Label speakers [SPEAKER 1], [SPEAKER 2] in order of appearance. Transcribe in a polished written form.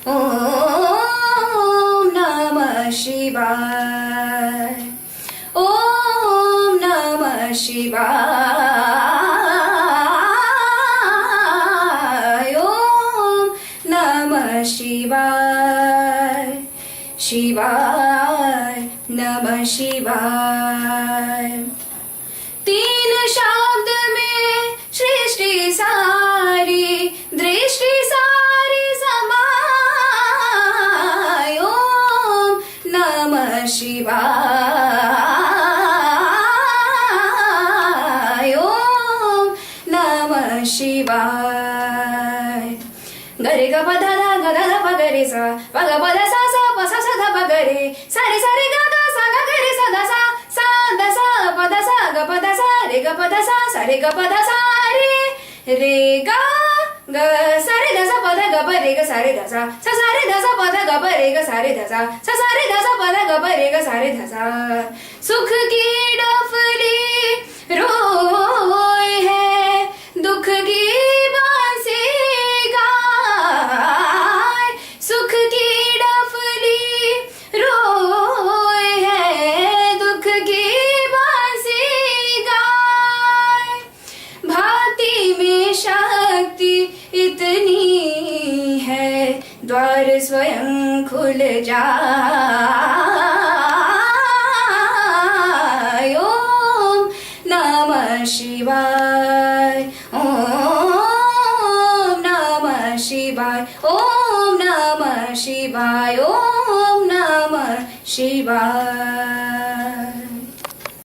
[SPEAKER 1] ओम नमः शिवाय, ओम नमः शिवाय, ओम नमः शिवाय, शिवाय नमः शिवाय। तीन शब्द में सृष्टि सारी, दृष्टि सारी समाय, ओम नमः शिवाय, ओम नमः शिवाय। गरे ग प ध ग ध प ग रे सा प ग प ध सा सा प सा सा ध प ग रे सा रे सा रे ग ग सा ग ग रे सा ध सा ध सा प ध सा ग प ध सा रे ग प ध सा रे ग प ध सा रे ग ग सा रे ध सा प ध ग प रे ग सा रे ध सा सा रे ध सा प ध ग प रे ग सा रे ध सा सा रे ध सा प ध ग प रे ग सा रे ध सा। सुख की डफली रोए है, दुख की बांसी गाए, सुख की डफली रोए है, दुख की बांसी गाए। भांति में शक्ति इतनी है, द्वार स्वयं खुल जाए, ओम नमः शिवाय, ओम नमः शिवाय, ओम नमः शिवाय, ओम नमः शिवाय।